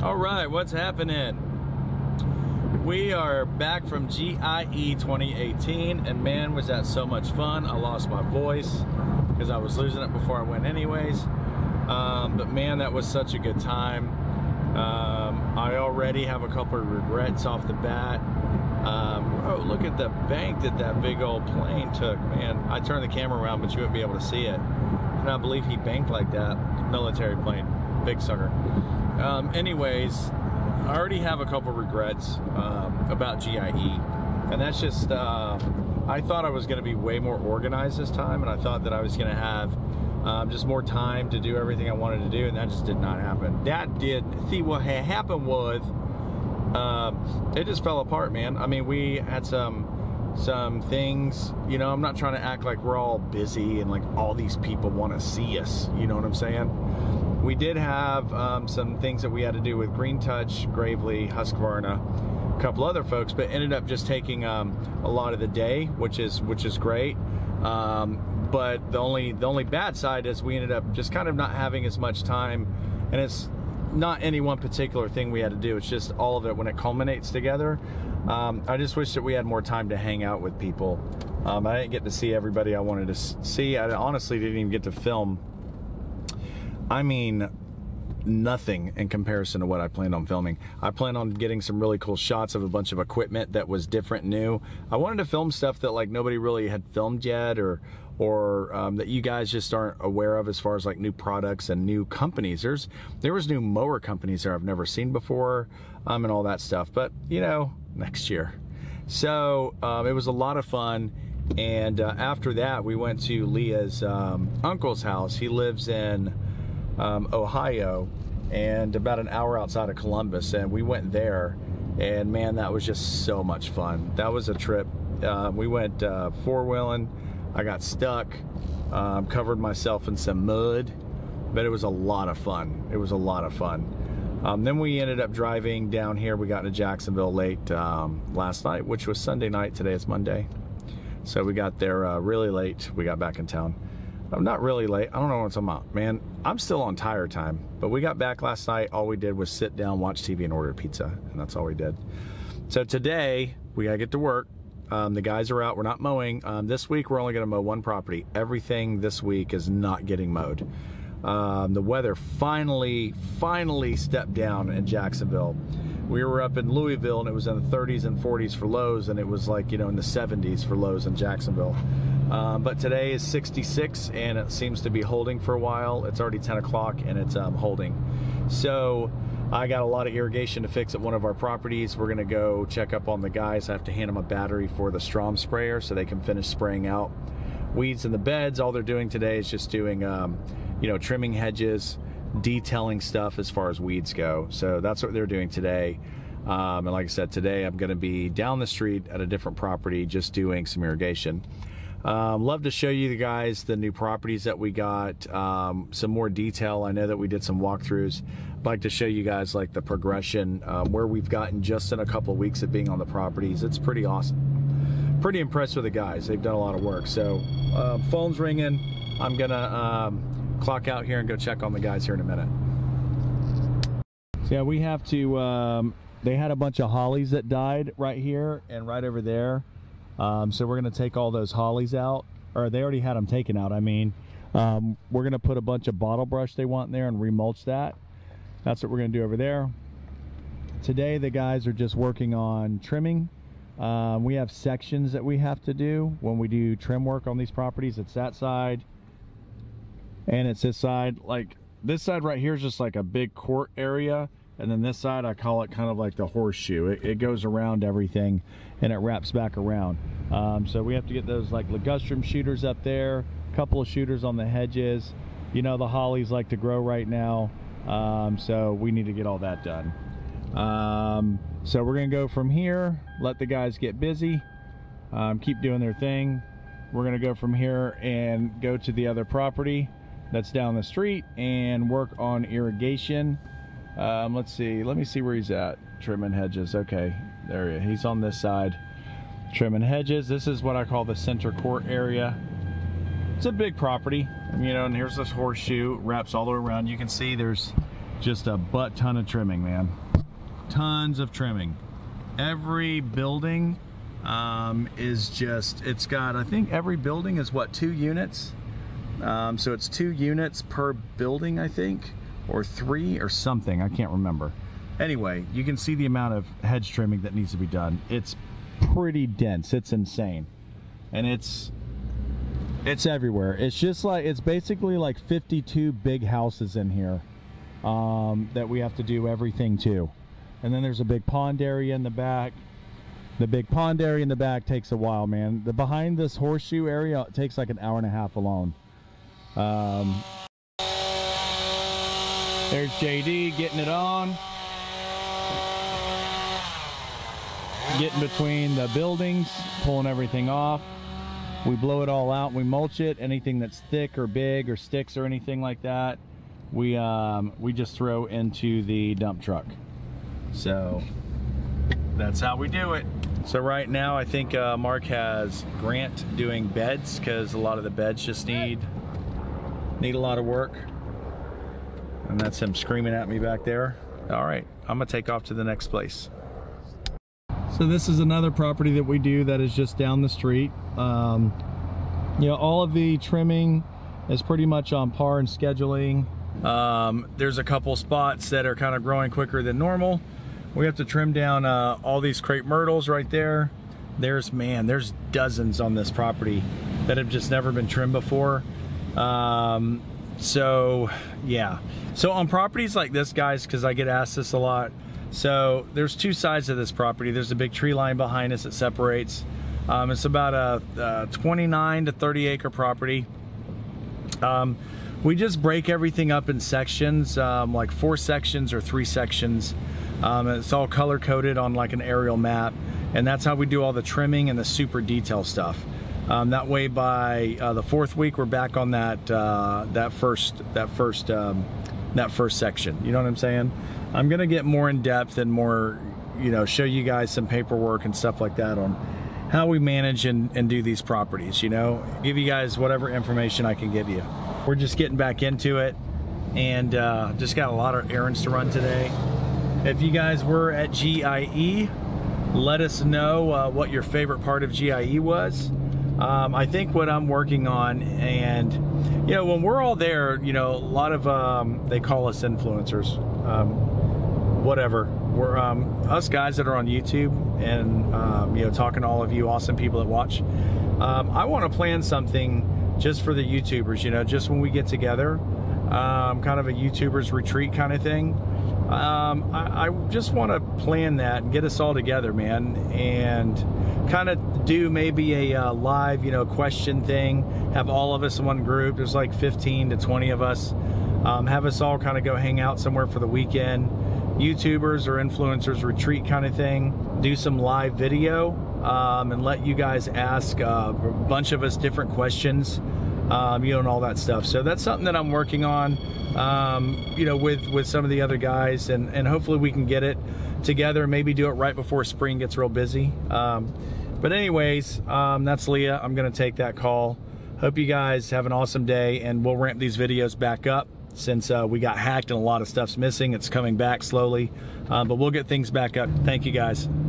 All right, what's happening? We are back from GIE 2018, and man, was that so much fun. I lost my voice because I was losing it before I went anyways. But man, that was such a good time. I already have a couple of regrets off the bat. Oh, look at the bank that big old plane took, man. I turned the camera around, but you wouldn't be able to see it. I cannot believe he banked like that. Military plane, big sucker. Anyways, I already have a couple regrets about GIE, and that's just, I thought I was going to be way more organized this time, and I thought that I was going to have just more time to do everything I wanted to do, and that just did not happen. See, what had happened was, it just fell apart, man. I mean, we had some things, you know, I'm not trying to act like we're all busy and like all these people want to see us, you know what I'm saying? We did have some things that we had to do with Green Touch, Gravely, Husqvarna, a couple other folks, but ended up just taking a lot of the day, which is great. But the only bad side is we ended up just kind of not having as much time, and it's not any one particular thing we had to do, it's just all of it when it culminates together. I just wish that we had more time to hang out with people. I didn't get to see everybody I wanted to see. I honestly didn't even get to film, I mean, nothing in comparison to what I planned on filming. I planned on getting some really cool shots of a bunch of equipment that was different, new. I wanted to film stuff that like nobody really had filmed yet, or that you guys just aren't aware of as far as like new products and new companies. There was new mower companies there I've never seen before, and all that stuff, but you know, next year. So it was a lot of fun. And after that, we went to Leah's uncle's house. He lives in Ohio, and about an hour outside of Columbus, and we went there, and man, that was just so much fun. That was a trip. We went four-wheeling. I got stuck, covered myself in some mud, but it was a lot of fun. It was a lot of fun. Then we ended up driving down here. We got into Jacksonville late last night, which was Sunday night. Today is Monday. So we got there really late. We got back in town. I'm not really late. I don't know what I'm talking about. Man, I'm still on tire time. But we got back last night. All we did was sit down, watch TV, and order pizza. And that's all we did. So today, we got to get to work. The guys are out. We're not mowing. This week, we're only going to mow one property. Everything this week is not getting mowed. The weather finally stepped down in Jacksonville. We were up in Louisville, and it was in the 30s and 40s for lows, and it was like, you know, in the 70s for lows in Jacksonville. But today is 66, and it seems to be holding for a while. It's already 10 o'clock, and it's holding. So I got a lot of irrigation to fix at one of our properties. We're gonna go check up on the guys. I have to hand them a battery for the Strom sprayer so they can finish spraying out weeds in the beds. All they're doing today is just doing, you know, trimming hedges, detailing stuff as far as weeds go. So that's what they're doing today. And like I said, today I'm gonna be down the street at a different property just doing some irrigation. Love to show you guys the new properties that we got, some more detail. I know that we did some walkthroughs. I'd like to show you guys like the progression, where we've gotten just in a couple of weeks of being on the properties. It's pretty awesome. Pretty impressed with the guys. They've done a lot of work. So phone's ringing. I'm gonna clock out here and go check on the guys here in a minute. So yeah, we have to, they had a bunch of hollies that died right here and right over there. So we're going to take all those hollies out, or they already had them taken out. I mean, we're going to put a bunch of bottle brush they want in there and remulch that. That's what we're going to do over there. Today, the guys are just working on trimming. We have sections that we have to do when we do trim work on these properties. It's that side, and it's this side. Like this side right here is just like a big court area. And then this side, I call it kind of like the horseshoe. It goes around everything, and it wraps back around. So we have to get those like ligustrum shooters up there, a couple of shooters on the hedges. You know, the hollies like to grow right now, so we need to get all that done. So we're gonna go from here, let the guys get busy, keep doing their thing. We're gonna go from here and go to the other property that's down the street and work on irrigation. Let's see, let me see where he's at. Trimming hedges. Okay, there he is. He's on this side. trimming hedges. This is what I call the center court area. It's a big property, you know, and here's this horseshoe, wraps all the way around. You can see there's just a butt ton of trimming, man. Tons of trimming. Every building is just, it's got, I think every building is what, 2 units? So it's 2 units per building, I think, or 3 or something, I can't remember. Anyway, you can see the amount of hedge trimming that needs to be done. It's pretty dense, it's insane. And it's everywhere. It's just like, it's basically like 52 big houses in here that we have to do everything to. And then there's a big pond area in the back. The big pond area in the back takes a while, man. The behind this horseshoe area, it takes like an hour and a half alone. There's JD getting it on. Getting between the buildings, pulling everything off. We blow it all out, we mulch it. Anything that's thick or big or sticks or anything like that, we just throw into the dump truck. So that's how we do it. So right now I think Mark has Grant doing beds, because a lot of the beds just need a lot of work. And that's him screaming at me back there. All right, I'm gonna take off to the next place. So this is another property that we do that is just down the street. You know, all of the trimming is pretty much on par in scheduling. There's a couple spots that are kind of growing quicker than normal. We have to trim down all these crepe myrtles right there. There's dozens on this property that have just never been trimmed before. So yeah, so on properties like this, guys, because I get asked this a lot, so there's 2 sides of this property. There's a big tree line behind us that separates. It's about a 29 to 30 acre property. We just break everything up in sections, like 4 sections or 3 sections. It's all color coded on like an aerial map, and that's how we do all the trimming and the super detail stuff. That way by the 4th week we're back on that first section. You know what I'm saying? I'm gonna get more in depth and more, you know, show you guys some paperwork and stuff like that on how we manage and do these properties, you know, give you guys whatever information I can give you. We're just getting back into it, and just got a lot of errands to run today. If you guys were at GIE, let us know what your favorite part of GIE was. I think what I'm working on, and you know, when we're all there, you know, a lot of they call us influencers, whatever. We're us guys that are on YouTube and you know, talking to all of you awesome people that watch. I want to plan something just for the YouTubers, you know, just when we get together, kind of a YouTubers retreat kind of thing. I just want to plan that and get us all together, man, and kind of do maybe a live, you know, question thing. Have all of us in one group. There's like 15 to 20 of us. Have us all kind of go hang out somewhere for the weekend. YouTubers or influencers retreat kind of thing. Do some live video and let you guys ask a bunch of us different questions, you know, and all that stuff. So that's something that I'm working on, you know, with some of the other guys, and hopefully we can get it together, maybe do it right before spring gets real busy. But anyways, that's Leah. I'm gonna take that call. Hope you guys have an awesome day, and we'll ramp these videos back up since we got hacked and a lot of stuff's missing. It's coming back slowly, but we'll get things back up. Thank you guys.